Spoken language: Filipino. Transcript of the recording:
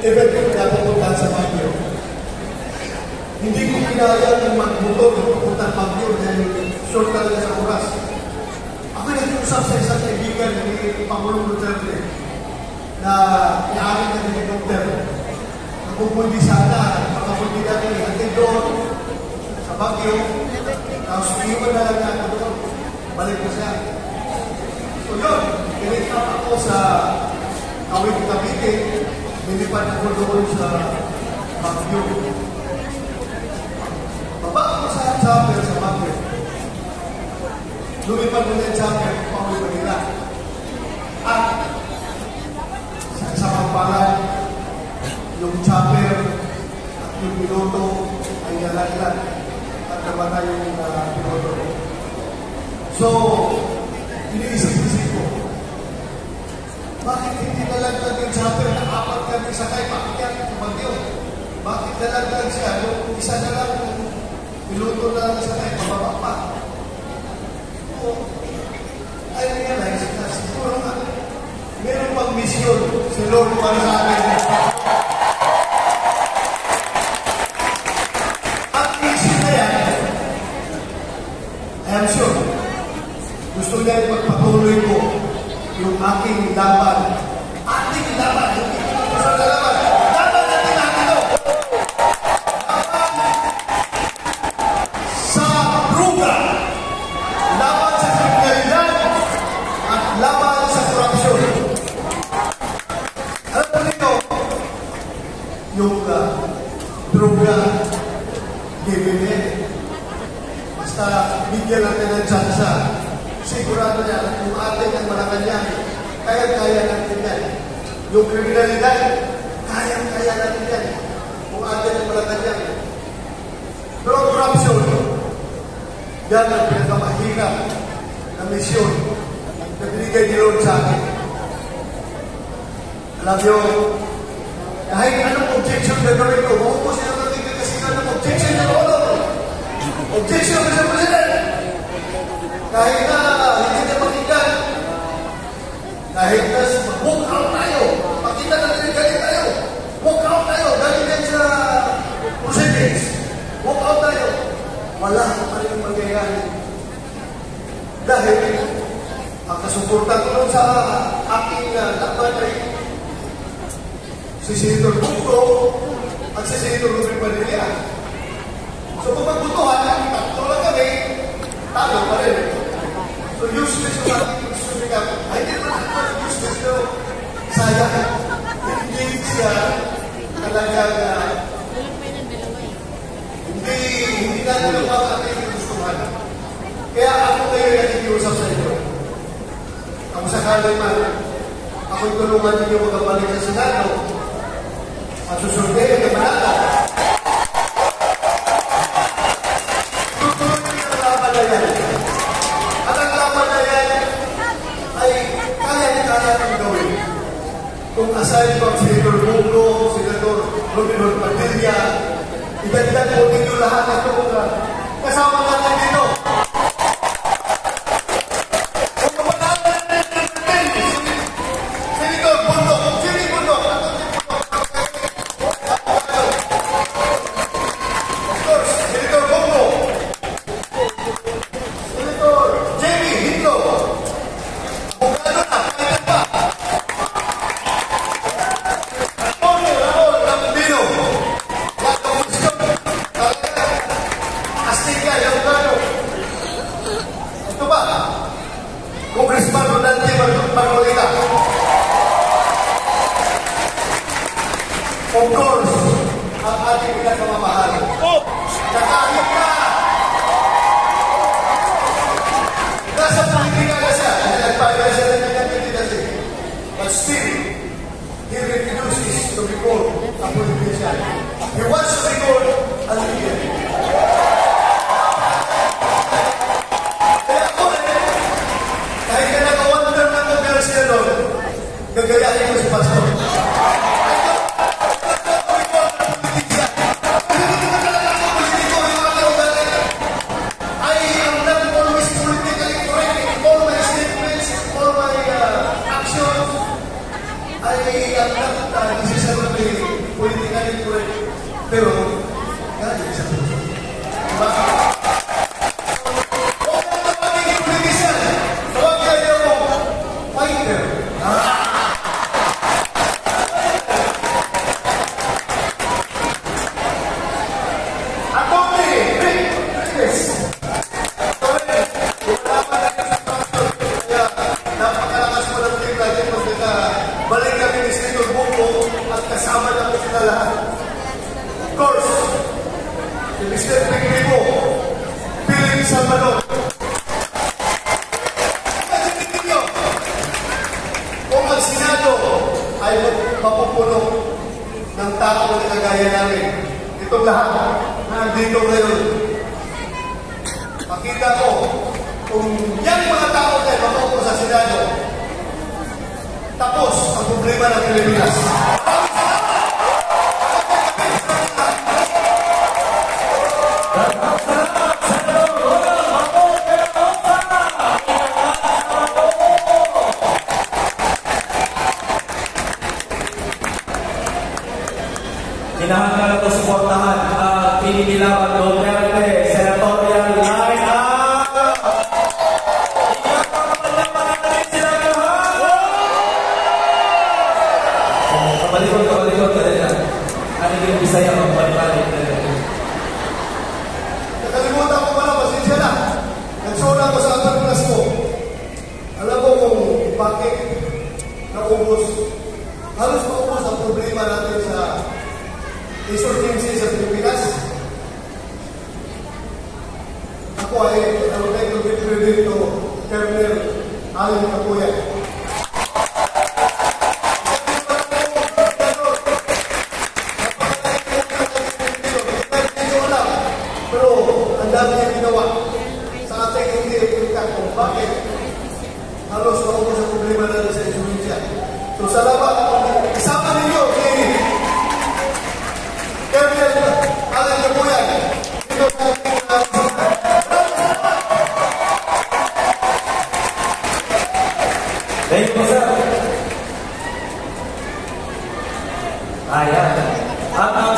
event ko pinapunta sa Baguio. Hindi ko kinaya ng magmotor pupunta sa Baguio dahil short talaga sa oras. Ako nag-usap sa isang kaibigan ni Pangulong Duterte na iamin na helicopter. Napupundi sana, makapundi natin ihatid doon sa Baguio. Tapos iiwan na lang natin doon. Balik na siya. So yun, pinitap ako sa Kawit Cavite. Nilipad ako doon sa Baguio. Baba ako sa chopper sa Baguio. Lumipad mo na yung chopper, pauwi Manila. At sa isang pangalan, yung chopper at yung piloto ay nalaglag at namatay yung piloto. So, iniisip-isip ko, bakit hindi nalaglag yung chopper na apat kami sakay, pakikyat sa Baguio? Bakit nalaglag siya? Yung isa na lang, yung piloto na lang sakay, pababa pa. So, I realize na siguro nga, meron pang misyon si Lord para sa amin. At mission na yan, I am sure, gusto niya ipagpatuloy ko yung aking laban. Ating laban, hindi ko sa laban. Laban natin natin ito. Laban sa druga. Laban sa kriminalidad. At laban sa korupsyon. Alam mo nito, yung druga, bibili. Basta bigyan natin ng tsansa. Sigurado niya, yung atin ang Malacanang, kaya-kaya natin yan. Yung kriminalidad, kaya-kaya natin yan. Kung atin ang Malacanang. Pero corruption, yan ang pinakamahirap na misyon na binigay ni Lord sa akin. Alam niyo, kahit anong objection na gawin ko, maubos na natin kasi anong objection na gawin ko. Objection na sa President. Kahit na hindi na pakinggan, kahit na walk out tayo, pakita na galing tayo, walk out tayo, galing din sa proceedings, walk out tayo, wala pa rin mangyayari. Dahil ang kasuportan ko sa aking laban ay si Senator Bungo at si Senator Ruben Padilla. So kung magbutuhan, tatlo lang kami, talo pa rin. So useless yung ating sumikat. Ay, hindi naman ako useless no. Sayang. Hindi siya talagang hindi natin ang mga ating gustuhan. Kaya ako kayo nakikiusap sa inyo. Kung sakali man, ako'y tulungan ninyo magabalik sa Senado at susundin ang kamanata. Tutuloy niyo ang laban na yan. At ang laban na yan ay kaya-kaya ng gawin. Kung aside ko ang Senator Bungo, Senator Ruben Padilla, idagdag po ninyo lahat na ito kasama natin dito. Of course, ang ating pinakamamahal. Nakahit na! Nasa politika na siya. Nagpapagay siya ng kandidacy. But still, he refuses to be called a politician. He wants to be called a leader. Kaya ako kahit na naka-wonder na mag-girl siya doon, gagayahin ko si Pastor. This is a Pero, galing sa puso. Diba? Huwag na tawagin politician. Tawag kayo fighter. Balik kami ni Senator Bongo at kasama na po sila lahat. Of course, si Mr. Pegribo, Philip Salvador. Kasi ninyo, kung ang Senado ay mapupuno ng tao na kagaya namin, itong lahat na nandito ngayon, makita ko kung yan mga tao ay mapupuno sa Senado, tapos ang problema ng Pilipinas. Hinahangad na suportahan ang Pinipilawan Duterte Senatorial Line Up! Kapalikot ka rin yan. Ano yung Bisaya ang balik-balik? Nakalimutan ko pala, pasensya na. Nagsuna ko sa ating class mo. Alam mo kung bakit naubos. Halos maubos ang problema natin sa insurgency sa Pilipinas. Ako ay nawagay ko dito Colonel Allen Capuya. Pero ang dami niya ginawa sa ating hindi ipikat kung bakit halos maubos ang problema natin sa insurgency. So salamat isama ninyo si Colonel Allen Capuya. Thank you, sir. Ayan. At ang